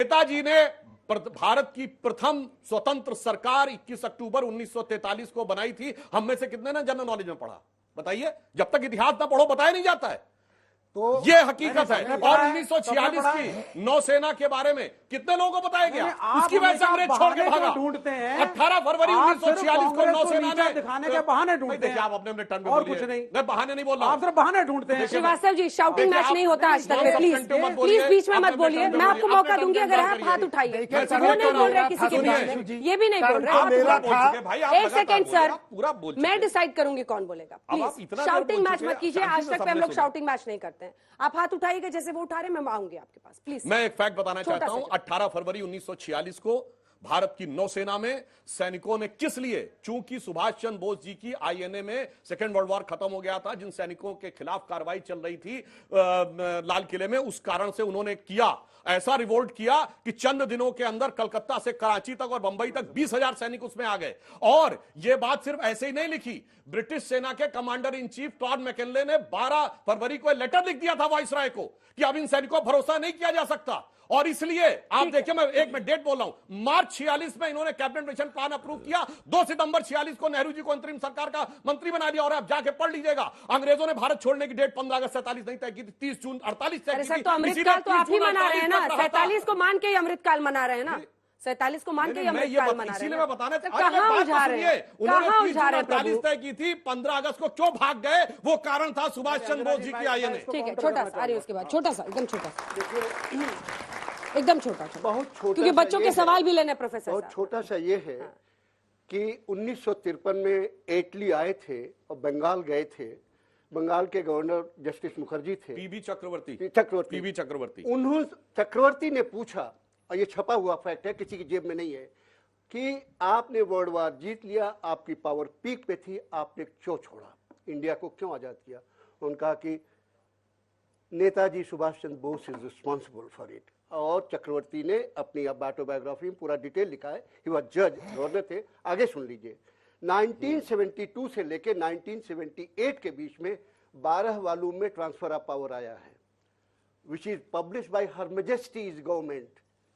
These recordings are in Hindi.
नेताजी ने भारत की प्रथम स्वतंत्र सरकार 21 अक्टूबर 1943 को बनाई थी। हम में से कितने ने जनरल नॉलेज में पढ़ा? बताइए। जब तक इतिहास ना पढ़ो बताया नहीं जाता है। तो ये हकीकत है। और 1946 की नौसेना के बारे में कितने लोगों को बताया गया? उसकी वजह से अंग्रेज छोड़ के भागा। ढूंढते हैं 18 फरवरी 1946 को नौसेना ने दिखाने के बहाने ढूंढते हैं। आप अपने टर्न में और कुछ नहीं, मैं बहाने नहीं बोल रहा, आप सिर्फ बहाने ढूंढते हैं। श्रीवास्तव जी, शाउटिंग मैच नहीं होता आज तक। प्लीज प्लीज बीच में मत बोलिए। मैं आपको मौका दूंगी, अगर आप हाथ उठाइए। वो नहीं बोल रहे किसी के बीच, ये भी नहीं बोल रहे। एक सेकेंड सर, मैं डिसाइड करूंगी कौन बोलेगा। प्लीज शाउटिंग मैच मत कीजिए। आज तक हम लोग शाउटिंग मैच नहीं करते हैं। आप हाथ उठाइएगा जैसे वो उठा रहे, मैं आऊंगी आपके पास। प्लीज। मैं एक फैक्ट बताना चाहता हूं। 18 फरवरी 1946 को भारत की नौसेना में सैनिकों ने किस लिए, चूंकि सुभाष चंद्र बोस जी की आईएनए में सेकेंड वर्ल्ड वॉर खत्म हो गया था, जिन सैनिकों के खिलाफ कार्रवाई चल रही थी लाल किले में, उस कारण से उन्होंने किया ऐसा रिवोल्ट किया कि चंद दिनों के अंदर कलकत्ता से कराची तक और बंबई तक 20,000 सैनिक उसमें आ गए। और यह बात सिर्फ ऐसे ही नहीं लिखी, ब्रिटिश सेना के commander in chief Todd McKinley ने 12 फरवरी को लेटर लिख दिया था वाइसराय को कि अब इन सैनिकों पर भरोसा नहीं किया जा सकता। और इसलिए आप देखिए, मैं डेट बोल रहा हूं, मार्च 46 में इन्होंने कैबिनेट मिशन प्लान अप्रूव किया। 2 सितंबर 46 को नेहरू जी को अंतरिम सरकार का मंत्री बना दिया। और आप जाके पढ़ लीजिएगा, अंग्रेजों ने भारत छोड़ने की डेट 15 अगस्त 47 नहीं तय की थी, 30 जून 48 तय की थी। तो अमृतकाल तो आप ही मना रहे हैं ना, 47 को मान के ही अमृतकाल मना रहे हैं ना, 47 को मान के ही अमृतकाल मना रहे हैं। मैं बताना कहां उलझा रहे हैं, कहां उलझा रहे हैं? 48 तय की थी, 15 अगस्त को क्यों भाग गए? वो कारण था सुभाष चंद्र बोस जी की आईएनए। ठीक है, छोटा सा आ रही है उसके बाद, छोटा सा, एकदम छोटा सा, एकदम छोटा, बहुत छोटा, क्योंकि बच्चों के सवाल भी लेने प्रोफेसर। बहुत छोटा सा ये है कि 1953 में एटली आए थे और बंगाल गए थे। बंगाल के गवर्नर जस्टिस मुखर्जी थे, पीबी चक्रवर्ती। उन्होंने चक्रवर्ती ने पूछा, और ये छपा हुआ फैक्ट है, किसी की जेब में नहीं है, कि आपने वर्ल्ड वार जीत लिया, आपकी पावर पीक पे थी, आपने क्यों छोड़ा, इंडिया को क्यों आजाद किया? उन्होंने कहा कि Netaji Subhash Chandra Bose is responsible for it. और चक्रवर्ती ने अपनी ऑटोबायोग्राफी में पूरा डिटेल लिखा है। ही वाज जज, गवर्नर थे। आगे सुन लीजिए, 1972 से लेकर 1978 के बीच में 12 वॉल्यूम में ट्रांसफर ऑफ पावर आया है, which is publish by her Majesty's government,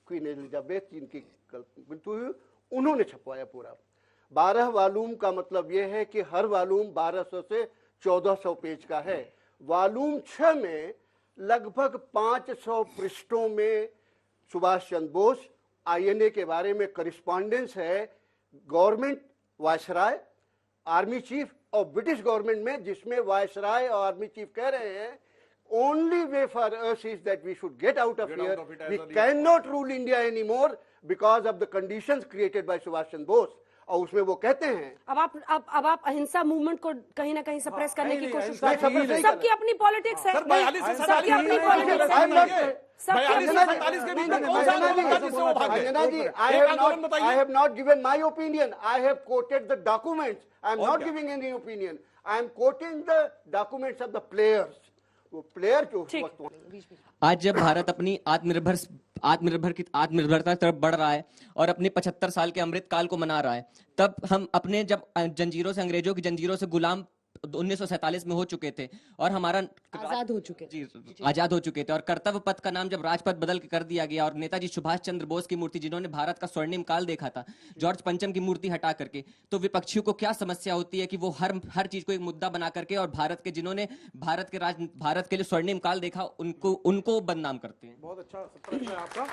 queen Elizabeth जिनकी उन्होंने छपवाया पूरा। 12 वॉल्यूम का मतलब यह है कि हर वॉल्यूम 1200 से 1400 पेज का है। वॉल्यूम 6 में लगभग 500 पृष्ठों में सुभाष चंद्र बोस आईएनए के बारे में करिस्पॉन्डेंस है गवर्नमेंट, वायसराय, आर्मी चीफ और ब्रिटिश गवर्नमेंट में, जिसमें वायसराय और आर्मी चीफ कह रहे हैं only way for us is that we should get out of here. We cannot rule India anymore because of the conditions created by Subhash Chandra Bose. और उसमें वो कहते हैं, अब आप अहिंसा मूवमेंट को कहीं ना कहीं सप्रेस करने की कोशिश कर रहे हैं। सबकी अपनी पॉलिटिक्स है, सबकी अपनी पॉलिटिक्स है। I have not given my opinion. I have quoted the documents. I am not giving any opinion. I am quoting the documents of the players. वो प्लेयर जो आज जब भारत अपनी आत्मनिर्भरता की तरफ बढ़ रहा है और अपने 75 साल के अमृतकाल को मना रहा है, तब हम अपने जब जंजीरों से, अंग्रेजों की जंजीरों से गुलाम 1947 में हो चुके थे और हमारा आजाद हो चुके थे और कर्तव्य पथ का नाम जब राजपथ बदल के कर दिया गया और नेताजी सुभाष चंद्र बोस की मूर्ति, जिन्होंने भारत का स्वर्णिम काल देखा था, जॉर्ज पंचम की मूर्ति हटा करके, तो विपक्षियों को क्या समस्या होती है कि वो हर चीज को एक मुद्दा बना करके और भारत के जिन्होंने भारत के लिए स्वर्णिम काल देखा उनको बदनाम करते हैं। बहुत अच्छा प्रश्न है आपका।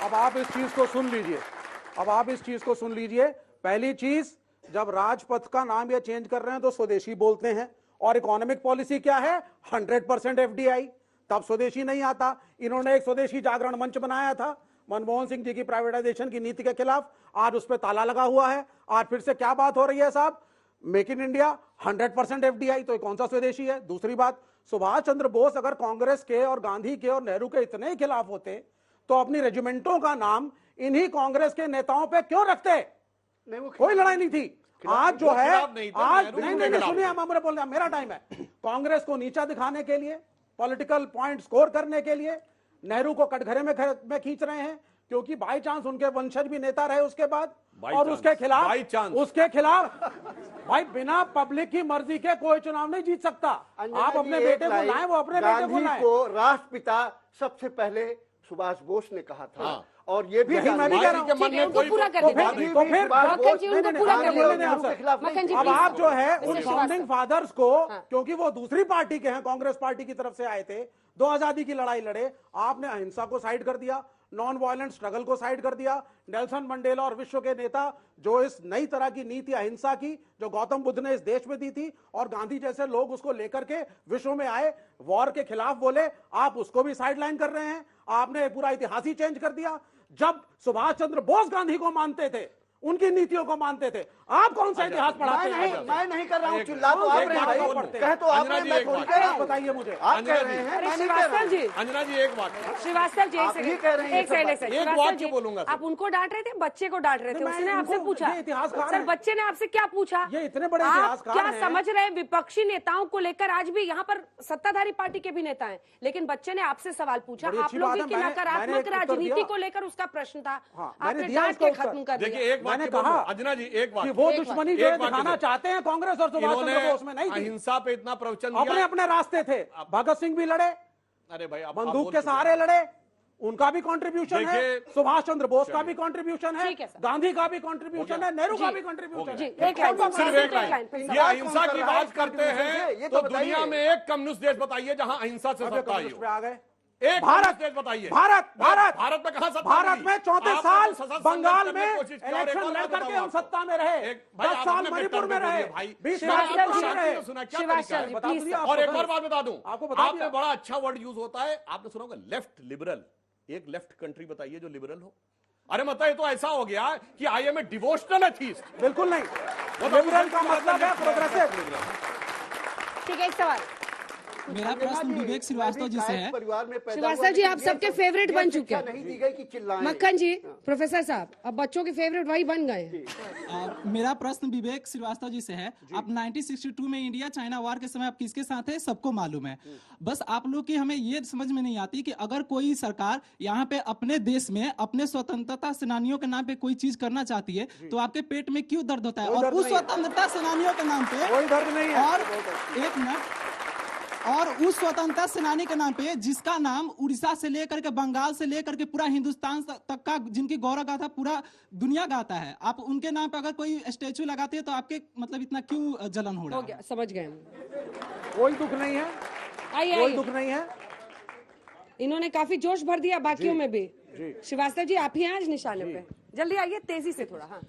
अब आप इस चीज को सुन लीजिए। पहली चीज, जब राजपथ का नाम ये चेंज कर रहे हैं तो स्वदेशी बोलते हैं, और इकोनॉमिक पॉलिसी क्या है? 100% एफडीआई। तब स्वदेशी नहीं आता। इन्होंने एक स्वदेशी जागरण मंच बनाया था मनमोहन सिंह जी की प्राइवेटाइजेशन की नीति के खिलाफ। आज उस पर ताला लगा हुआ है। आज फिर से क्या बात हो रही है साहब? Make in India, 100% FDI. तो कौन सा स्वदेशी है? दूसरी बात, सुभाष चंद्र बोस अगर कांग्रेस के और गांधी के और नेहरू के इतने ही खिलाफ होते तो अपनी रेजिमेंटों का नाम इन्हीं कांग्रेस के नेताओं पे क्यों रखते? कोई लड़ाई नहीं थी। आज जो है, आज नहीं सुनिए, मैं बोल रहा, मेरा टाइम है। कांग्रेस को नीचा दिखाने के लिए, पॉलिटिकल पॉइंट स्कोर करने के लिए नेहरू को कटघरे में खींच रहे हैं, क्योंकि बाई चांस उनके वंशज भी नेता रहे उसके बाद, और उसके खिलाफ भाई बिना पब्लिक की मर्जी के कोई चुनाव नहीं जीत सकता। आप अपने बेटे को लाएं, वो अपने बेटे को लाएं। को राष्ट्रपिता सबसे पहले सुभाष बोस ने कहा था। हाँ। और ये भी यही मैं भी कह रहा हूं। के मन में उनको कोई पूरा कर तो देते फिर हैं। तो फिर मक्खन जी उनको पूरा कर बोलने देते दें आप हैं। सर। मक्खन जी अब please। आप जो है उन मिस्टर फाउंडिंग श्रीवास्तव। फादर्स को, क्योंकि वो दूसरी पार्टी के हैं, कांग्रेस पार्टी की तरफ से आए थे, दो आजादी की लड़ाई लड़े, आपने अहिंसा को साइड कर दिया, नॉन वायलेंट स्ट्रगल को साइड कर दिया। नेल्सन मंडेला और विश्व के नेता जो इस नई तरह की नीति अहिंसा की जो गौतम बुद्ध ने इस देश में दी थी, और गांधी जैसे लोग उसको लेकर के विश्व में आए, वॉर के खिलाफ बोले, आप उसको भी साइडलाइन कर रहे हैं। आपने पूरा इतिहास ही चेंज कर दिया। जब सुभाष चंद्र बोस गांधी को मानते थे, उनकी नीतियों को मानते थे, आप कौन सा इतिहास पढ़ाते हैं? मैं नहीं कर रहा हूँ, चिल्ला तो एक आप रहे बात हैं और भाई। पढ़ते कहे तो आप अंजना रहे जी, हैं, एक मैं थोड़ी बात। कह रहा आप हूँ। बताइए मुझे। आप अंजना कह जी। रहे हैं, अरे मैं नहीं कह रहा श्रीवास्तव हूँ। जी, अंजना जी एक बात है। श्रीवास्तव जी आप ये कह रहे हैं, एक सेकंड एक श्रीवास्तव वाक्य जी, बोलूंगा सर। आप उनको डांट रहे थे, बच्चे को डांट रहे थे, नहीं, मैं उसने आपसे उनको- पूछा ये इतिहासकार सर, हैं। बच्चे ने आपसे क्या पूछा? ये इतने बड़े आप इतिहासकार क्या हैं। समझ रहे हैं? विपक्षी नेताओं को लेकर आज भी यहाँ पर सत्ताधारी पार्टी के भी नेता हैं, लेकिन बच्चे ने आपसे सवाल पूछा, बड़ी आप अच्छी लोगों बात की है, मैंने नकारात्मक एक उत्तर राजनीति दिया। को लेकर उसका प्रश्न था, हाँ, मैंने आपने दिया डांट उसका के उत्तर। खत्म कर दिया। देखिए एक मैंने बात कहा अंजना जी, एक बात कि वो एक दुश्मनी एक जो बात दिखाना जो- चाहते हैं कांग्रेस और सुभाष इन्होंने चंद्र बोस में नहीं थी। अहिंसा पे इतना प्रवचन अपने दिया। अपने रास्ते थे। भगत सिंह भी लड़े, अरे भाई आप बंदूक बोल के चुके सहारे हैं। लड़े, उनका भी कंट्रीब्यूशन है। देखिए- सुभाष चंद्र बोस का भी कंट्रीब्यूशन है, ठीक है सर। गांधी का भी कंट्रीब्यूशन है, नेहरू का जी। भी कंट्रीब्यूशन जी, है। एक लाइन, कौन सा सिर्फ सिर्फ एक एक लाइन, लाइन। please। ये अहिंसा कौन की कर रहा है बात करते ये हैं तो तो बताइए। दुनिया में एक कम्युनिस्ट देश बताइए जहां अहिंसा से अबे सत्ता आई कम्युनिस्ट पे हो। आ गए। एक भारत कम्युनिस्ट देश बताइए। भारत भारत भारत में कहां सत्ता भारत मिली? में 34 आपने साल तो सशस्त्र बंगाल करने में की कोशिश की। और एक इलेक्शन और लड़ बात करके बताऊं हम आपको। सत्ता में रहे। एक भाई 10 आप साल अपने मणिपुर टर्म में पे रहे, बोलिए भाई। 20 मैंने साल आपको दिल्ली में शांति रहे। से सुना, क्या श्रीवास्तव तरीका जी, है? बता please, दिया sir। और एक आपको और बात बता दूं, आपको बता आपने दिया। बड़ा अच्छा वर्ड यूज होता है, आपने सुना होगा लेफ्ट लिबरल। एक लेफ्ट कंट्री बताइए जो लिबरल हो। अरे मतलब ये तो ऐसा हो गया कि I am a devotional atheist. बिल्कुल नहीं। लिबरल का मतलब है प्रोग्रेसिव। ठीक है, एक सवाल। मेरा प्रश्न विवेक श्रीवास्तव जी से है। परिवार में पैदा श्रीवास्तव हुआ, जी, लेकिन आप ये सबके सब- फेवरेट ये बन शिक्षा चुके हैं। नहीं दी गई कि चिल्लाएं। मक्खन जी, प्रोफेसर साहब, अब बच्चों के फेवरेट वही बन गए हैं। मेरा प्रश्न विवेक श्रीवास्तव जी से है। आप 1962 में इंडिया चाइना वार के समय आप किसके साथ है सबको मालूम है। बस आप लोग की हमें ये समझ में नहीं आती कि अगर कोई सरकार यहाँ पे अपने देश में अपने स्वतंत्रता सेनानियों के नाम पे कोई चीज करना चाहती है तो आपके पेट में क्यों दर्द होता है? कोई और दर्द उस नहीं है। स्वतंत्रता सेनानियों के नाम पे कोई दर्द नहीं है। और एक मिनट, और उस स्वतंत्रता सेनानी के नाम पे जिसका नाम उड़ीसा से लेकर के बंगाल से लेकर के पूरा हिंदुस्तान तक का जिनकी गौरव गाथा पूरा दुनिया गाता है, आप उनके नाम पे अगर कोई स्टेचू लगाते हैं तो आपके मतलब इतना क्यों जलन हो रहा हो है? गया, समझ गए हम। कोई दुख नहीं है, आइए कोई आइए, दुख नहीं है। इन्होंने काफी जोश भर दिया बाकियों में भी। जी। श्रीवास्तव जी, आप ही हैं आज निशाने पे, जल्दी आइए, तेजी से थोड़ा। हाँ,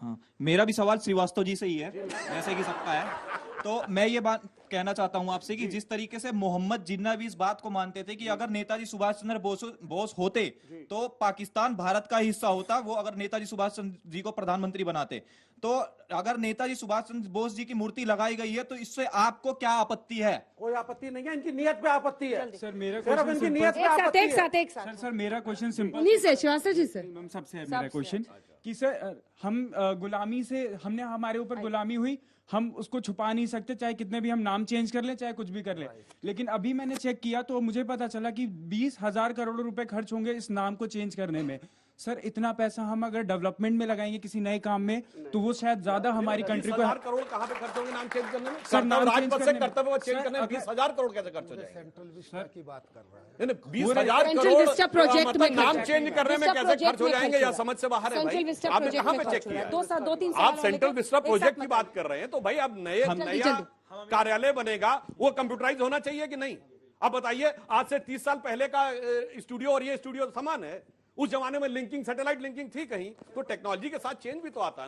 हाँ, मेरा भी सवाल श्रीवास्तव जी से ही है, जैसे कि सबका है। तो मैं ये बात कहना चाहता हूं आपसे कि जिस तरीके से मोहम्मद जिन्ना भी इस बात को मानते थे कि अगर नेताजी सुभाष चंद्र बोस होते तो पाकिस्तान भारत का हिस्सा होता, वो अगर नेताजी सुभाष चंद्र जी को प्रधानमंत्री बनाते, तो अगर नेताजी सुभाष चंद्र बोस जी की मूर्ति लगाई गई है तो इससे आपको क्या आपत्ति है? कोई आपत्ति नहीं है, इनकी नियत पे आपत्ति है। सर मेरा सिर्फ क्वेश्चन इनकी नियत पे एक साथ आपत्ति एक है। साथ एक साथ। सर सर मेरा क्वेश्चन सिंपल उन्हीं से, श्रीवास्तव जी से। हम सबसे है मेरा क्वेश्चन कि सर हम गुलामी से हमने हमारे ऊपर गुलामी हुई, हम उसको छुपा नहीं सकते, चाहे कितने भी हम नाम चेंज कर लें, चाहे कुछ भी कर लें। लेकिन अभी मैंने चेक किया तो मुझे पता चला कि 20,000 करोड़ रुपए खर्च होंगे इस नाम को चेंज करने में। सर इतना पैसा हम अगर डेवलपमेंट में लगाएंगे किसी नए काम में तो वो शायद ज्यादा हमारी कंट्री को। 20,000 करोड़ कहाँ पे खर्च होंगे नाम चेंज करने में? सर, नाम चेंज राजपथ से करने में। कर्तव्य चेंज सर, करने में अगर- 20,000 करोड़ कैसे खर्च हो जाएंगे? सेंट्रल विस्टा की बात कर रहा है। नहीं, 20,000 सेंट्रल करोड़ विस्टा प्रोजेक्ट मतलब में नाम खर्च चेंज करने में विस्टा कैसे प्रोजेक्ट खर्च हो में जाएंगे खर्च या हो रहा है। समझ से बाहर है सेंट्रल भाई। विस्टा आपने प्रोजेक्ट कहाँ में पे चेक खर्च हो रहा किया? है। 2-3 आप साल सेंट्रल विस्टा प्रोजेक्ट की बताइए। बात कर रहे हैं तो भाई अब नया जल्दी। कार्यालय बनेगा, वो कंप्यूटराइज होना चाहिए कि नहीं? अब बताइए, आज से 30 साल पहले का स्टूडियो और ये स्टूडियो समान है? उस जमाने में लिंकिंग, सैटेलाइट लिंकिंग थी कहीं, तो टेक्नोलॉजी के साथ चेंज भी तो आता है ना।